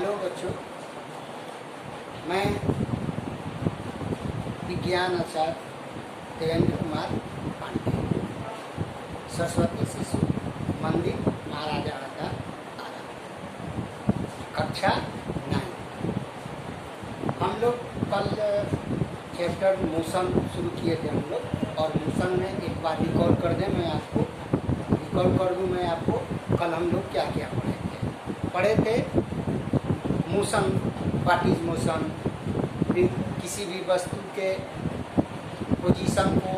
Hello बच्चों, मैं विज्ञान आचार्य देवेंद्र कुमार पांडे, सरस्वती शिशु मंदिर महाराजा का कक्षा 9। हम लोग कल चैप्टर मोशन शुरू किए थे हम लोग, और मोशन में एक बार रिकॉल कर दूँ मैं आपको कल हम लोग क्या क्या पढ़े थे। मोशन, व्हाट इज मोशन, फिर किसी भी वस्तु के पोजीशन को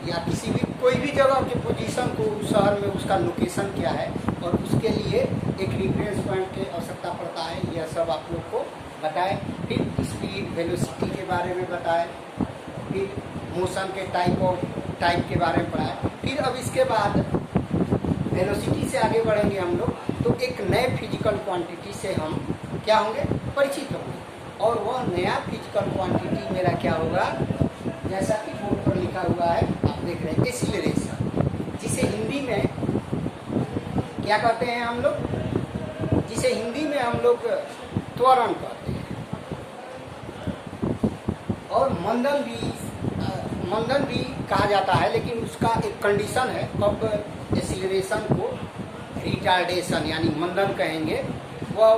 या किसी भी कोई भी जगह के पोजीशन को शहर में उसका लोकेशन क्या है और उसके लिए एक रिफरेंस पॉइंट की आवश्यकता पड़ता है, यह सब आप लोग को बताएं। फिर स्पीड वेलोसिटी के बारे में बताएं, फिर मोशन के टाइप के बारे में पढ़ाएं। फिर अब इसके बाद वेलोसिटी से आगे बढ़ेंगे हम लोग, तो एक नए फिजिकल क्वांटिटी से हम क्या होंगे, परिचित होंगे। और वह नया फिजिकल क्वांटिटी मेरा क्या होगा, जैसा कि बोर्ड पर लिखा हुआ है आप देख रहे हैं, एक्सीलरेशन, जिसे हिंदी में क्या कहते हैं हम लोग, जिसे हिंदी में हम लोग त्वरण कहते हैं। और मंदन भी कहा जाता है, लेकिन उसका एक कंडीशन है, कब एक्सीलरेशन को रिटार्डेशन यानी मंदन कहेंगे, वह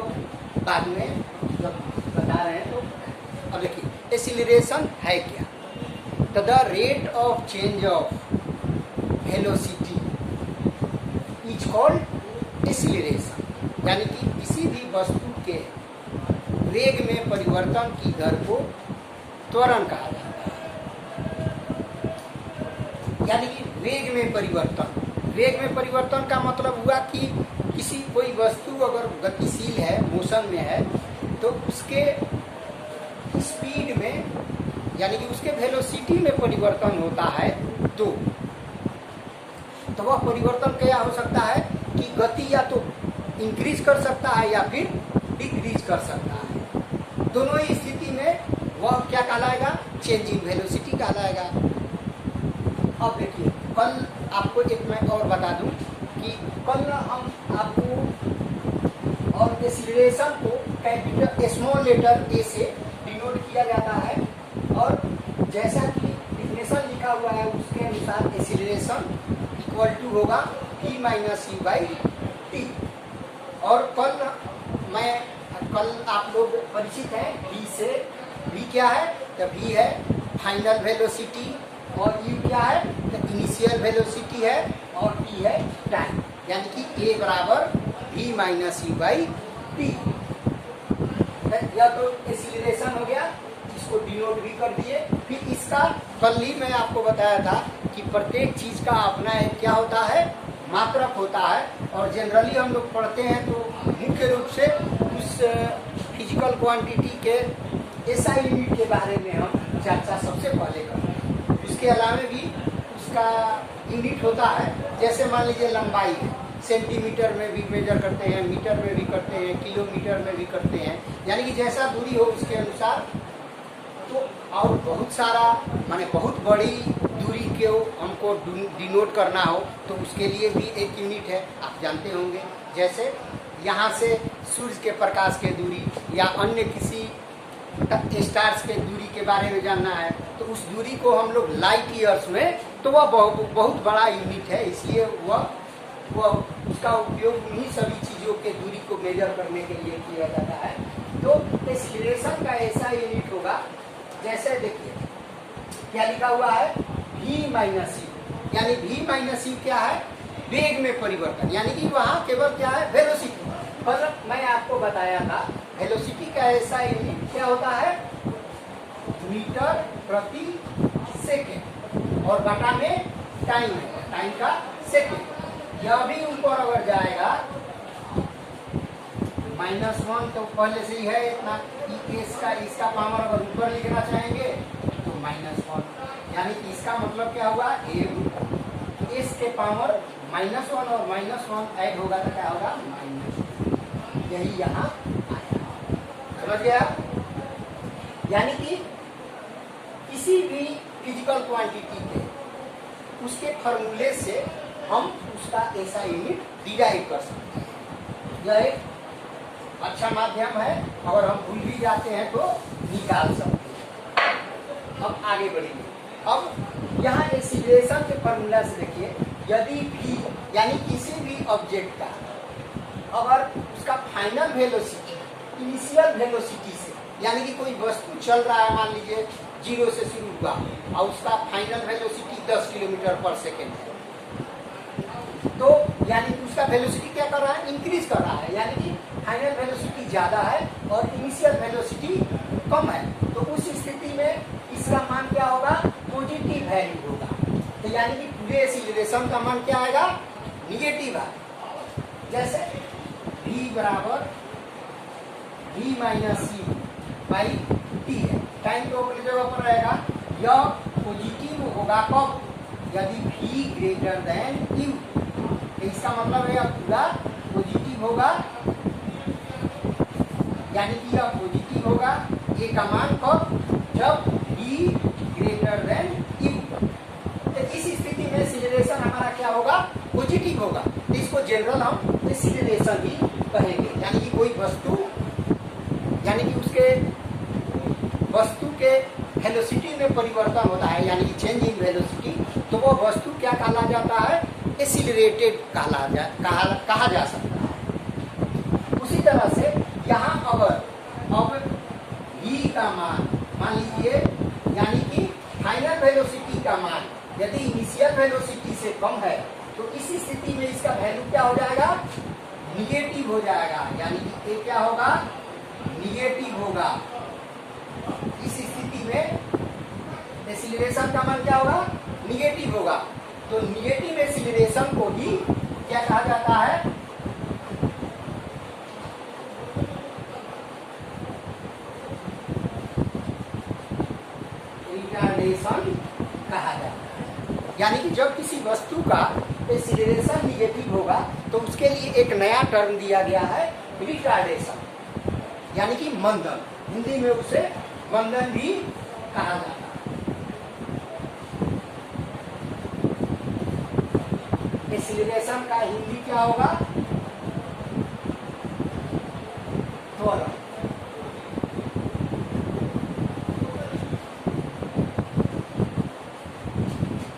बाद में जब बता रहे हैं। तो अब देखिए, एक्सीलरेशन है क्या, तो the rate of change of velocity is called acceleration, यानी कि किसी भी वस्तु के वेग में परिवर्तन की दर को त्वरण कहा जाता है। यानी कि वेग में परिवर्तन का मतलब हुआ कि किसी कोई वस्तु अगर गतिशील है, मोशन में है, तो उसके स्पीड में यानी कि उसके वेलोसिटी में परिवर्तन होता है, तो वह परिवर्तन क्या हो सकता है कि गति या तो इंक्रीज कर सकता है या फिर डिक्रीज कर सकता है। दोनों ही स्थिति में वह क्या कहलाएगा, चेंज इन वेलोसिटी कहलाएगा। अब देखिए, कल आपको एक मैं और बता दूं कि कल हम आपको और एक्सीलरेशन को कैपिटल स्मॉल लेटर ए से डिनोट किया जाता है, और जैसा कि डिफिनेशन लिखा हुआ है उसके अनुसार एक्सीलरेशन इक्वल टू होगा v minus u by T. और कल आप लोग परिचित हैं v से। v क्या है, तो v है फाइनल वेलोसिटी, और u क्या है, तो इनिशियल वेलोसिटी है, और t है टाइम, यानी कि a बराबर v minus u by T. यह तो एक्सीलरेशन हो गया, इसको डिनोट भी कर दिए। फिर इसका कल ही मैं आपको बताया था कि प्रत्येक चीज का अपना एक क्या होता है, मात्रक होता है, और जनरली हम लोग पढ़ते हैं तो मुख्य रूप से उस फिजिकल क्वांटिटी के एसआई यूनिट के बारे में हम चर्चा सबसे पहले करते हैं। इसके अलावा भी उसका यूनिट होता है, जैसे मान लीजिए लंबाई है, सेंटीमीटर में भी मेजर करते हैं, मीटर में भी करते हैं, किलोमीटर में भी करते हैं, यानी कि जैसा दूरी हो उसके अनुसार। तो और बहुत सारा माने बहुत बड़ी दूरी को हमको डिनोट करना हो तो उसके लिए भी एक यूनिट है, आप जानते होंगे। जैसे यहाँ से सूर्य के प्रकाश के दूरी या अन्य किसी स्टार्स के दूरी के बारे में जानना है, तो उस दूरी को हम लोग लाइट ईयर्स में, तो वह बहुत बड़ा यूनिट है, इसलिए वह उसका उपयोग उन्हीं सभी चीज़ों के दूरी को मेजर करने के लिए किया जाता है। तो एक्सीलरेशन का ऐसा यूनिट होगा, जैसे देखिए क्या लिखा हुआ है, v माइनस u, यानी v माइनस u क्या है, वेग में परिवर्तन, यानी कि वहाँ केवल क्या है, वेलोसिटी। पर मैं आपको बताया था वेलोसिटी का ऐसा यूनिट क्या होता है, मीटर प्रति सेकेंड, और बटा में टाइम है, टाइम का सेकेंड। यह भी ऊपर अगर जाएगा -1, तो पहले से ही है इतना, इसका पावर अगर ऊपर लिखना चाहेंगे तो -1, यानी कि इसका मतलब क्या हुआ, एस के पावर -1 और -1 ऐड होगा तो क्या होगा, -1। यही यहाँ आया, समझ गया। यानी कि किसी भी फिजिकल क्वांटिटी के उसके फॉर्मूले से हम उसका ऐसा यूनिट डिराइव कर सकते हैं। यह एक अच्छा माध्यम है, अगर हम भूल भी जाते हैं तो निकाल सकते हैं। अब आगे बढ़ेंगे। अब यहाँ एक्सीलरेशन के फॉर्मूला से देखिए, यदि v यानी किसी भी ऑब्जेक्ट का अगर उसका फाइनल वेलोसिटी इनिशियल वेलोसिटी से, यानी कि कोई वस्तु चल रहा है, मान लीजिए 0 से शुरू हुआ और उसका फाइनल वेलोसिटी 10 किलोमीटर पर सेकेंड है, तो यानी कि उसका वेलोसिटी क्या कर रहा है, इंक्रीज कर रहा है, यानी कि फाइनल वेलोसिटी ज़्यादा है और इनिशियल वेलोसिटी कम है, तो उस स्थिति में इसका मान क्या होगा, पॉजिटिव वैल्यू होगा। तो यानी कि पूरे एक्सीलरेशन का मान क्या आएगा, निगेटिव है। जैसे v बराबर v minus c by t है, टाइम तो अपनी जगह पर रहेगा। यह पॉजिटिव होगा कब, यदि v ग्रेटर देन u, इसका मतलब है यह पूरा पॉजिटिव होगा, यानी कि यह पॉजिटिव होगा ये का मान कब, जब v ग्रेटर देन u। तो इस स्थिति में एक्सीलरेशन हमारा क्या होगा, पॉजिटिव होगा। तो इसको जनरल हम एक्सीलरेशन ही कहेंगे, यानी कि कोई वस्तु, यानी कि उसके वस्तु के वेलोसिटी में परिवर्तन होता है, यानी कि चेंज इन वेलोसिटी, तो वो वस्तु क्या कहला जाता है, एक्सीलरेटेड कहा जा सकता है। उसी तरह से यहाँ अगर अब v का मान लीजिए, यानी कि फाइनल वेलोसिटी का मान यदि इनिशियल वेलोसिटी से कम है, तो इस स्थिति में इसका वैल्यू क्या हो जाएगा, निगेटिव हो जाएगा, यानी कि ये क्या होगा, निगेटिव होगा। इस स्थिति में एक्सीलरेशन का मान क्या होगा, निगेटिव होगा। तो निगेटिव एक्सीलरेशन को ही क्या कहा जाता है, रिटार्डेशन कहा जाता है। यानी कि जब किसी वस्तु का एक्सीलरेशन निगेटिव होगा तो उसके लिए एक नया टर्म दिया गया है, रिटार्डेशन, यानी कि मंदन, हिंदी में उसे मंदन भी कहा जाता है। एक्सीलरेशन का हिंदी क्या होगा, त्वरण।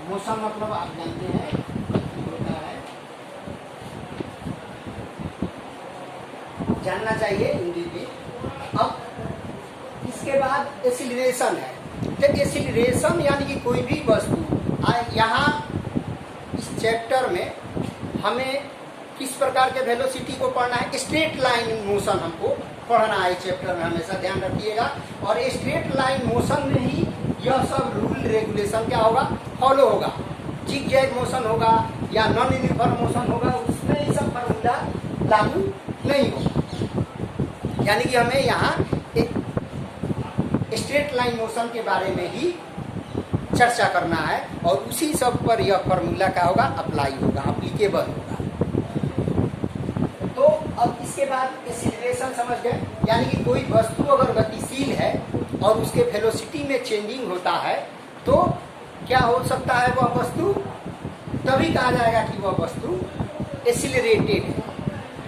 मोशन मतलब आप जानते हैं होता है, जानना चाहिए हिंदी भी। अब इसके बाद एक्सीलरेशन है। तो एक्सीलरेशन यानी कि कोई भी वस्तु, यहाँ इस चैप्टर में हमें किस प्रकार के वेलोसिटी को पढ़ना है, स्ट्रेट लाइन मोशन हमको पढ़ना है इस चैप्टर में, हमेशा ध्यान रखिएगा। और स्ट्रेट लाइन मोशन में ही यह सब रूल रेगुलेशन क्या होगा, फॉलो होगा। जिग जैग मोशन होगा या नॉन यूनिफॉर्म मोशन होगा, उसमें ये सब फार्मूला लागू नहीं होगा। यानी कि हमें यहाँ एक स्ट्रेट लाइन मोशन के बारे में ही चर्चा करना है और उसी सब पर यह फार्मूला क्या होगा, अप्लाई होगा, अप्लीकेबल होगा। तो अब इसके बाद एक्सीलरेशन समझ गए, यानी कि कोई वस्तु अगर गतिशील है और उसके वेलोसिटी में चेंजिंग होता है तो क्या हो सकता है, वह वस्तु, तभी कहा जाएगा कि वह वस्तु एक्सीलरेटेड है।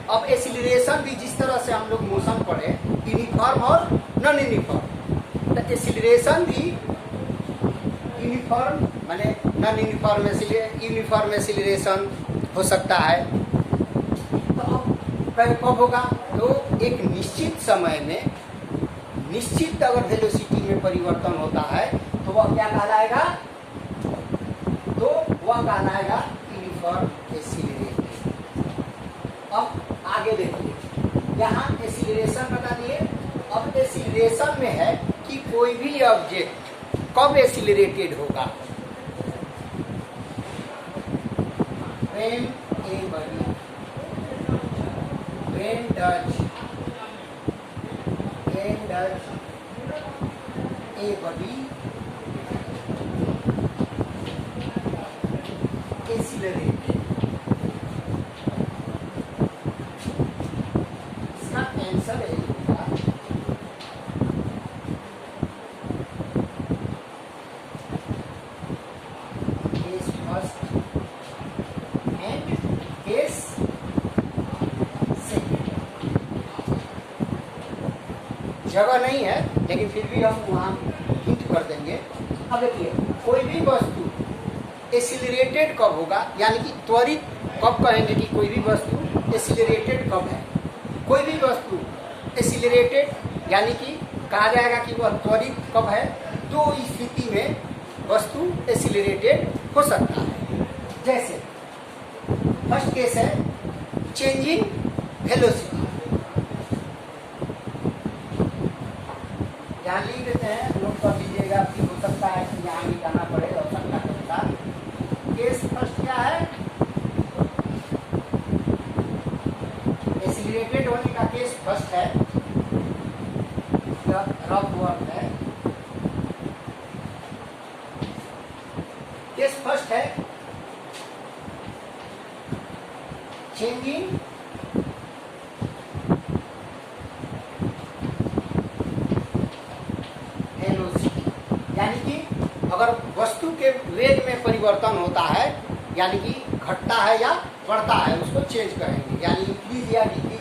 अब एक्सीलरेशन भी जिस तरह से हम लोग मोशन पढ़े, यूनिफॉर्म और नॉन यूनिफॉर्म, तो एक्सीलरेशन भी यूनिफॉर्म माने नॉन यूनिफॉर्म यूनिफॉर्म एक्सीलरेशन हो सकता है। तो अब कब होगा, तो एक निश्चित समय में निश्चित अगर वेलोसिटी में परिवर्तन होता है तो वह क्या कहलाएगा, तो वह कहलाएगा यूनिफॉर्म एक्सीलरेटेड। अब आगे देखिए, यहाँ एक्सीलरेशन बता दिए। अब एक्सीलरेशन में है कि कोई भी ऑब्जेक्ट कब एक्सीलरेटेड होगा, when does a body accelerate। इसका आंसर है case first and case second. जगह नहीं है, लेकिन फिर भी हम वहाँ हिंट कर देंगे। अब देखिए, कोई भी वस्तु एक्सीलरेटेड कब होगा, यानी कि त्वरित कब कहेंगे कि कोई भी वस्तु एक्सीलरेटेड कब है। कोई भी वस्तु एक्सीलरेटेड यानी कि कहा जाएगा कि वह त्वरित कब है, तो इस स्थिति में वस्तु एक्सीलरेटेड हो सकता है। जैसे फर्स्ट केस है चेंजिंग वेलोसिटी। यहाँ लिख देते हैं, नोट कर लीजिएगा, फिर हो सकता है कि यहाँ लिखाना पड़े आवश्यकता के अनुसार। केस फर्स्ट क्या है, एक्सीलरेटेड होने का केस फर्स्ट है, रफ वर्क है। केस फर्स्ट है चेंजिंग वेलोसिटी, यानी कि अगर वस्तु के वेग में परिवर्तन होता है, यानी कि घटता है या बढ़ता है, उसको चेंज करेंगे, यानी इंक्रीज या डिक्रीज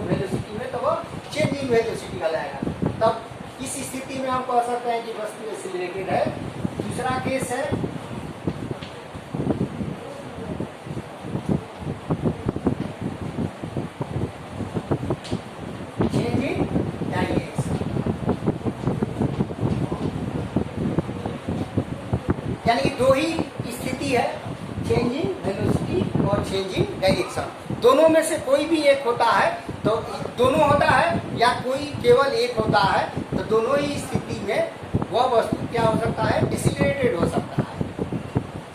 वेलोसिटी में, तो वो चेंजिंग वेलोसिटी कहलाएगा। तब इस स्थिति में हम कह सकते हैं कि वस्तु एक्सीलरेटेड है। दूसरा केस है चेंजिंग डायरेक्शन, यानी कि दो ही स्थिति है, चेंजिंग वेलोसिटी और चेंजिंग डायरेक्शन। दोनों में से कोई भी एक होता है, तो दोनों होता है या कोई केवल एक होता है, तो दोनों ही स्थिति में वह वस्तु क्या हो सकता है, एक्सीलरेटेड हो सकता है।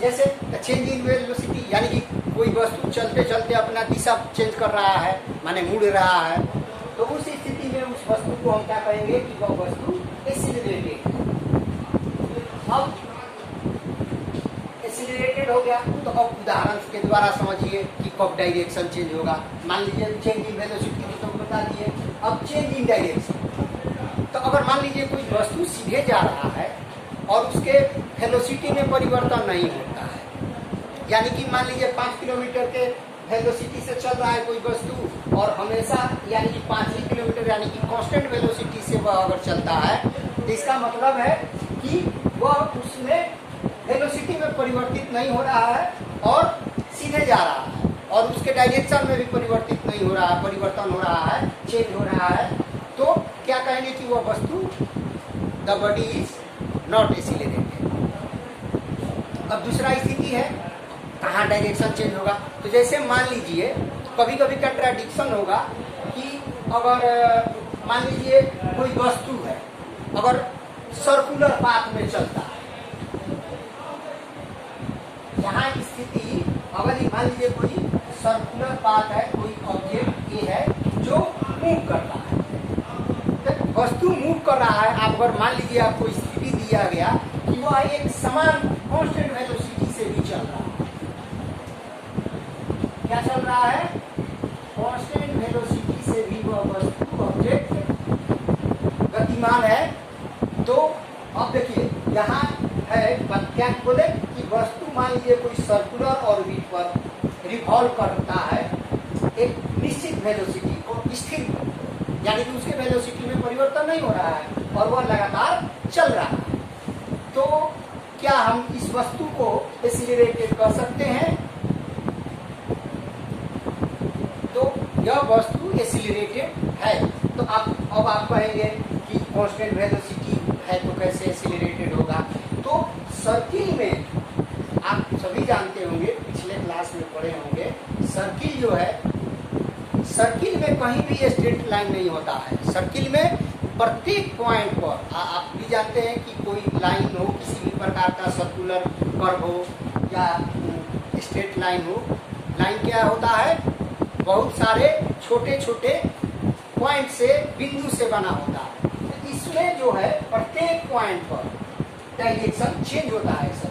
जैसे चेंजिंग वेलोसिटी यानी कि कोई वस्तु चलते चलते अपना दिशा चेंज कर रहा है, माने मुड़ रहा है, तो उस स्थिति में उस वस्तु को हम क्या कहेंगे कि वह वस्तु एक्सीलरेटेड है। अब एक्सीलरेटेड हो गया, तो अब उदाहरण के द्वारा समझिए कि कब डायरेक्शन चेंज होगा। मान लीजिए चेंजिंग वेलोसिटी तो बता दिए, अब चेंजिंग डायरेक्शन। तो अगर मान लीजिए कोई वस्तु सीधे जा रहा है और उसके वेलोसिटी में परिवर्तन नहीं होता है, यानी कि मान लीजिए 5 किलोमीटर के वेलोसिटी से चल रहा है कोई वस्तु और हमेशा यानी कि 5 ही किलोमीटर यानी कि कांस्टेंट वेलोसिटी से वह अगर चलता है, तो इसका मतलब है कि वह उसमें वेलोसिटी में परिवर्तित नहीं हो रहा है और सीधे जा रहा है, और उसके डायरेक्शन में भी परिवर्तित नहीं हो रहा है, परिवर्तन हो रहा है, चेंज हो रहा है, तो क्या कहेंगे कि वह वस्तु the body is not accelerated. अब दूसरा स्थिति है कहाँ डायरेक्शन चेंज होगा, तो जैसे मान लीजिए कभी कभी कंट्राडिक्शन होगा कि अगर मान लीजिए कोई वस्तु है, अगर सर्कुलर पाथ में चलता है, यहाँ स्थिति अगर मान लीजिए कोई सर्कुलर पाथ है, कोई ऑब्जेक्ट ये है जो मूव करता है, तो वस्तु मूव कर रहा है। आप अगर मान लीजिए आपको स्थिति दिया गया कि वह एक समान कांस्टेंट वेलोसिटी से भी चल रहा है, क्या चल रहा है, कांस्टेंट वेलोसिटी से भी वह वस्तु ऑब्जेक्ट गतिमान है, तो अब देखिए यहाँ है क्या बोले कि वस्तु मान लीजिए कोई सर्कुलर ऑर्बिट पर रिवॉल्व करता है एक निश्चित वेलोसिटी को स्थिर, यानी कि उसके वेलोसिटी में परिवर्तन नहीं हो रहा है और वह लगातार चल रहा है, तो क्या हम इस वस्तु को एक्सीलरेटेड कर सकते हैं? तो यह वस्तु एक्सीलरेटेड है, तो अब आप कहेंगे कि कांस्टेंट वेलोसिटी है तो कैसे एक्सीलरेटेड होगा। तो सर्किल में आप सभी जानते होंगे, पिछले क्लास में पढ़े होंगे, सर्किल जो है, सर्किल में कहीं भी स्ट्रेट लाइन नहीं होता है। सर्किल में प्रत्येक पॉइंट पर आप भी जानते हैं कि कोई लाइन हो, किसी भी प्रकार का सर्कुलर कर्व हो या स्ट्रेट लाइन हो, लाइन क्या होता है, बहुत सारे छोटे छोटे पॉइंट से, बिंदु से बना होता है। तो इसमें जो है प्रत्येक पॉइंट पर डायरेक्शन चेंज होता है सर,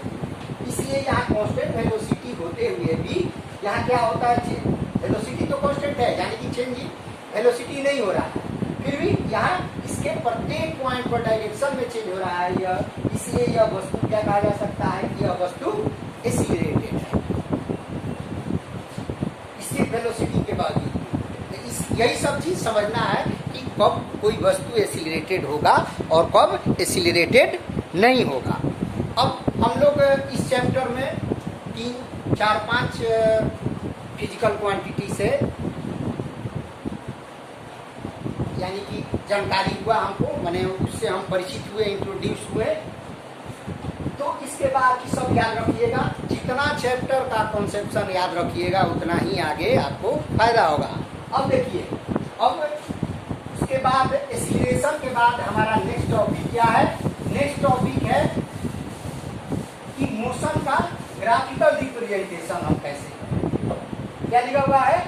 इसलिए यहाँ कांस्टेंट वेलोसिटी होते हुए भी यहाँ क्या होता है, वेलोसिटी तो कांस्टेंट है, यानी कि चेंज वेलोसिटी नहीं हो रहा है, फिर भी यहाँ इसके प्रत्येक पॉइंट पर डायरेक्शन में चेंज हो रहा है यह, इसलिए यह वस्तु क्या कहा जा सकता है कि यह वस्तु एक्सीलरेटेड है स्थिर वेलोसिटी के बावजूद। यही सब चीज समझना है कि कब कोई वस्तु एसिलरेटेड होगा और कब एसिलरेटेड नहीं होगा। अब हम लोग इस चैप्टर में 3, 4, 5 फिजिकल क्वांटिटी से यानी कि जानकारी हुआ हमको, माने उससे हम परिचित हुए, इंट्रोड्यूस हुए। तो इसके बाद की सब याद रखिएगा, जितना चैप्टर का कॉन्सेप्शन याद रखिएगा उतना ही आगे आपको फायदा होगा। अब देखिए, अब उसके बाद एसिलेशन के बाद हमारा नेक्स्ट टॉपिक क्या है? नेक्स्ट टॉपिक है कि मोशन का ग्राफिकल रिप्रेजेंटेशन हम कैसे करें। क्या लिखा हुआ है?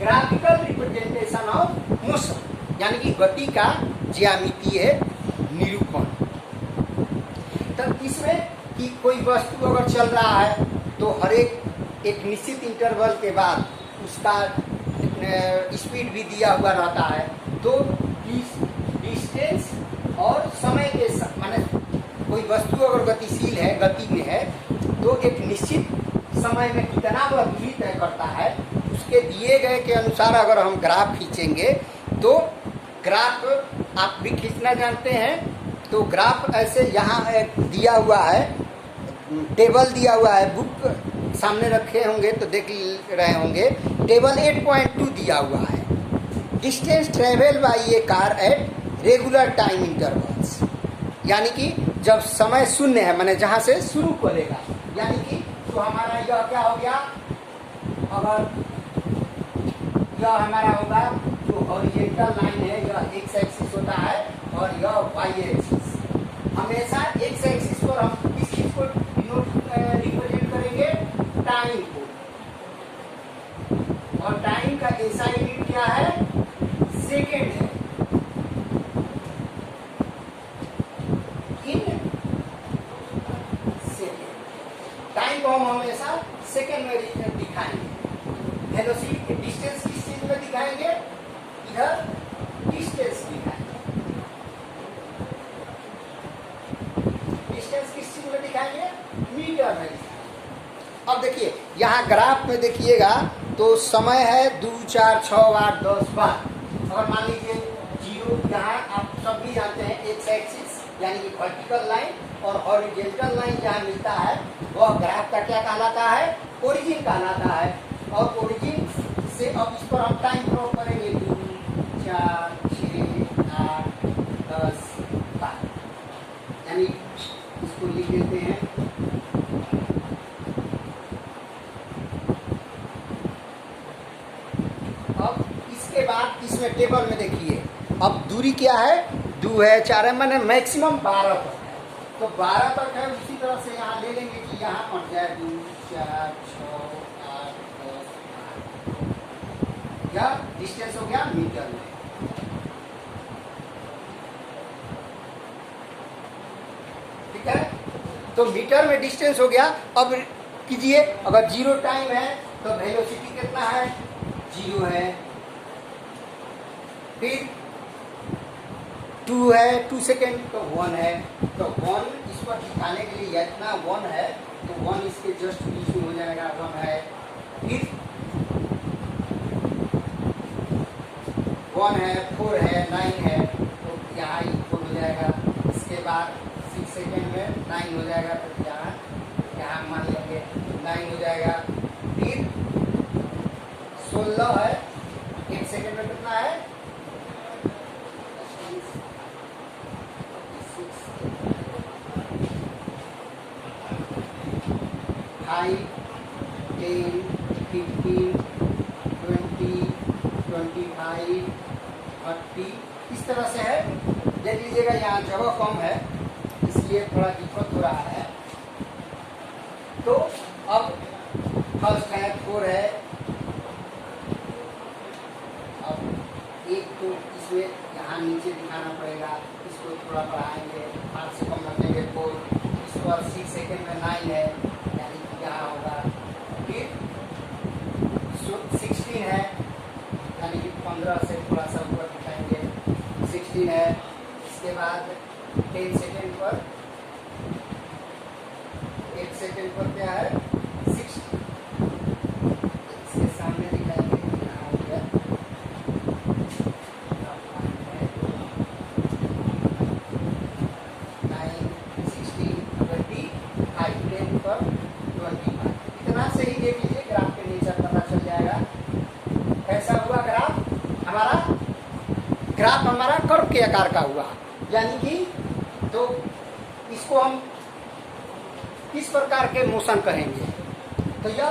ग्राफिकल रिप्रेजेंटेशन ऑफ मोशन, यानी कि गति का ज्यामितीय निरूपण। तो इसमें कि कोई वस्तु अगर चल रहा है तो हर एक निश्चित इंटरवल के बाद उसका स्पीड भी दिया हुआ रहता है। तो डिस्टेंस और समय के माने कोई वस्तु अगर गतिशील है, गति में है, तो एक निश्चित समय में कितना वह दूरी तय करता है, उसके दिए गए के अनुसार अगर हम ग्राफ खींचेंगे तो ग्राफ आप भी खींचना जानते हैं। तो ग्राफ ऐसे यहाँ दिया हुआ है, टेबल दिया हुआ है, बुक सामने रखे होंगे तो देख रहे होंगे। टेबल 8.2 दिया हुआ है, distance travel by A car at regular time intervals, यानी कि जब समय शून्य है, माने जहाँ से शुरू करेगा, यानी कि तो हमारा यह क्या हो गया? अगर यह हमारा होगा जो हॉरिजॉन्टल लाइन है, यह एक्स एक्सिस होता है और यह वाई एक्सिस। हमेशा एक्स एक्सिस पर हम किस चीज को रिप्रेजेंट करेंगे? टाइम को। और टाइम का ऐसा यूनिट क्या है? सेकेंड है। इन सेकेंड टाइम को हम हमेशा सेकेंड में दिखाएंगे। वेलोसिटी डिस्टेंस किस चीज में दिखाएंगे? इधर डिस्टेंस दिखाएंगे। डिस्टेंस किस चीज में दिखाएंगे? मीटर में। अब देखिए यहाँ ग्राफ में देखिएगा तो समय है 2, 4, 6, 8, 10, 12। अगर मान लीजिए 0, यहाँ आप सब भी जानते हैं एक्स एक्सिस यानी कि वर्टिकल लाइन और हॉरिजॉन्टल लाइन जहाँ मिलता है वह ग्राफ का क्या कहलाता है? ओरिजिन कहलाता है। और ओरिजिन से अब इस पर हम टाइम ड्रॉ करेंगे 2, 4, 6, 8, 10, 12, यानी इसको लिख देते हैं। अब इसके बाद इसमें टेबल में देखिए, अब दूरी क्या है? 2 है, 4 है, मैंने मैक्सिमम 12 तक है। तो 12 तक है, उसी तरह से यहाँ ले लेंगे कि यहाँ पहुँच जाए 2, 4, 6, 8, 10, 12। यह डिस्टेंस हो गया मीटर में। ठीक है, तो मीटर में डिस्टेंस हो गया। अब कीजिए, अगर 0 टाइम है तो वेलोसिटी कितना है? 0 है। फिर 2 है, 2 सेकेंड तो 1 है। तो 1 इस पर दिखाने के लिए इतना 1 है तो 1 इसके जस्ट बीच में हो जाएगा, 1 है। फिर 1 है, 4 है, 9 है, तो यहाँ इक्वल हो जाएगा। इसके बाद 6 सेकेंड में 9 हो जाएगा, तो यहाँ मान लेंगे 9 हो जाएगा। फिर 16 है, 1 सेकेंड में कितना है? 5, 10, 15, 20, 25, 30 इस तरह से है। देख लीजिएगा यहाँ जगह कम है इसलिए थोड़ा दिक्कत हो रहा है। तो अब फर्स्ट है, 4 है। अब एक तो इसमें यहाँ नीचे दिखाना पड़ेगा, इसको थोड़ा बढ़ाएंगे, 5 से कम रखेंगे 4। इस पर 6 सेकेंड में 9 है, यानी कि यहाँ होगा। फिर 16 है, यानी कि 15 से थोड़ा सा ऊपर दिखाएंगे, 16 है। इसके बाद 10 सेकेंड पर 1 सेकेंड पर क्या है? 60। इसके सामने दिखाएंगे, यहाँ हो गया। ग्राफ हमारा कर्व के आकार का हुआ, यानी कि तो इसको हम किस प्रकार के मोशन कहेंगे? तो यह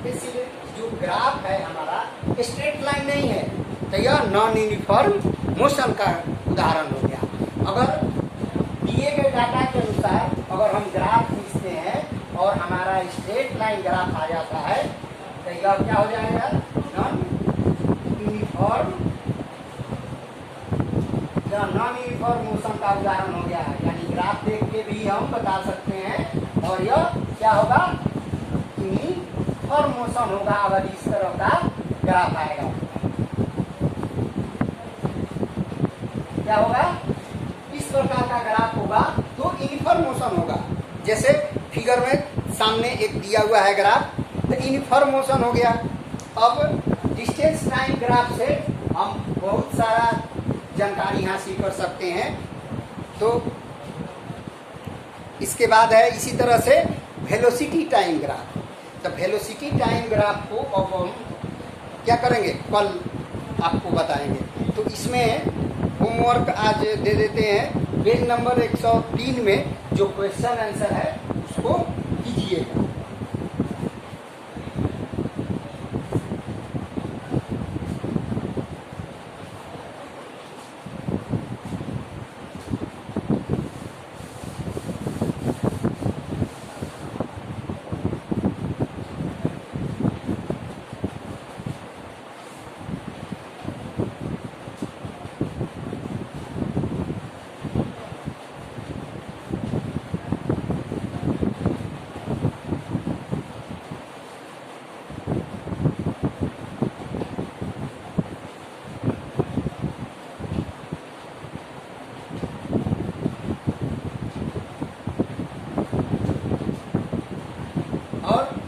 बेसिकली जो ग्राफ है हमारा स्ट्रेट लाइन नहीं है, तो यह नॉन यूनिफॉर्म मोशन का उदाहरण हो गया। अगर दिए गए डाटा के अनुसार अगर हम ग्राफ खींचते हैं और हमारा स्ट्रेट लाइन ग्राफ आ जाता है, तो यह क्या हो जाएगा? नॉन यूनिफॉर्म, यह नॉन यूनिफॉर्म मोशन का उदाहरण हो गया है। यानी ग्राफ देख के भी हम बता सकते हैं, और यह क्या होगा? यूनिफॉर्म मोशन होगा अगर इस तरह का ग्राफ आएगा। क्या होगा? इस प्रकार का ग्राफ होगा तो यूनिफॉर्म मोशन होगा। जैसे फिगर में सामने एक दिया हुआ है ग्राफ, तो यूनिफॉर्म मोशन हो गया। अब डिस्टेंस टाइम ग्राफ से हम बहुत सारा जानकारी हासिल कर सकते हैं। तो इसके बाद है इसी तरह से वेलोसिटी टाइम ग्राफ। तो वेलोसिटी टाइम ग्राफ को अब हम क्या करेंगे, कल आपको बताएंगे। तो इसमें होमवर्क आज दे देते हैं, पेज नंबर 103 में जो क्वेश्चन आंसर है उसको कीजिएगा।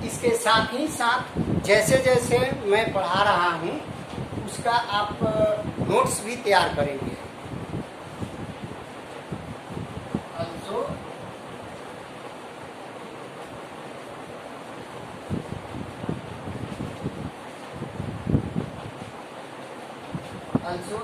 इसके साथ ही साथ जैसे जैसे मैं पढ़ा रहा हूँ उसका आप नोट्स भी तैयार करेंगे। Also